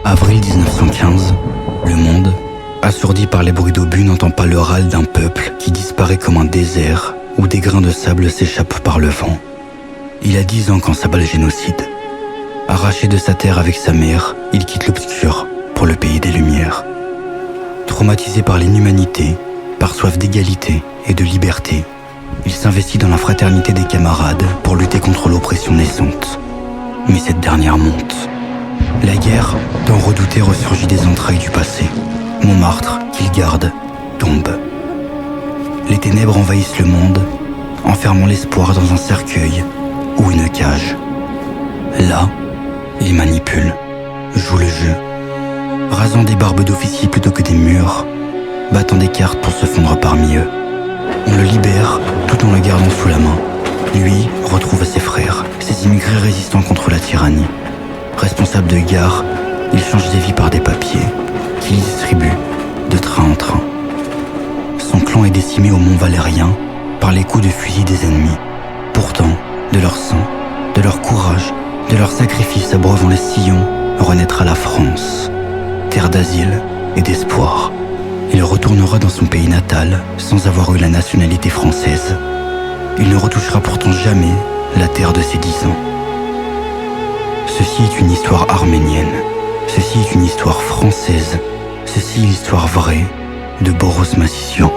Avril 1915, le monde, assourdi par les bruits d'obus, n'entend pas le râle d'un peuple qui disparaît comme un désert où des grains de sable s'échappent par le vent. Il a 10 ans quand s'abat le génocide. Arraché de sa terre avec sa mère, il quitte l'obscur pour le pays des Lumières. Traumatisé par l'inhumanité, par soif d'égalité et de liberté, il s'investit dans la fraternité des camarades pour lutter contre l'oppression naissante. Mais cette dernière monte. La guerre, tant redoutée, ressurgit des entrailles du passé. Montmartre, qu'il garde, tombe. Les ténèbres envahissent le monde, enfermant l'espoir dans un cercueil ou une cage. Là, il manipule, joue le jeu, rasant des barbes d'officiers plutôt que des murs, battant des cartes pour se fondre parmi eux. On le libère tout en le gardant sous la main. Lui retrouve ses frères, ses immigrés résistants contre la tyrannie. Responsable de gare, il change des vies par des papiers qu'il distribue de train en train. Son clan est décimé au Mont Valérien par les coups de fusil des ennemis. Pourtant, de leur sang, de leur courage, de leur sacrifice abreuvant les sillons, renaîtra la France, terre d'asile et d'espoir. Il retournera dans son pays natal sans avoir eu la nationalité française. Il ne retouchera pourtant jamais la terre de ses 10 ans. Ceci est une histoire arménienne. Ceci est une histoire française. Ceci est l'histoire vraie de Boros Massisyan.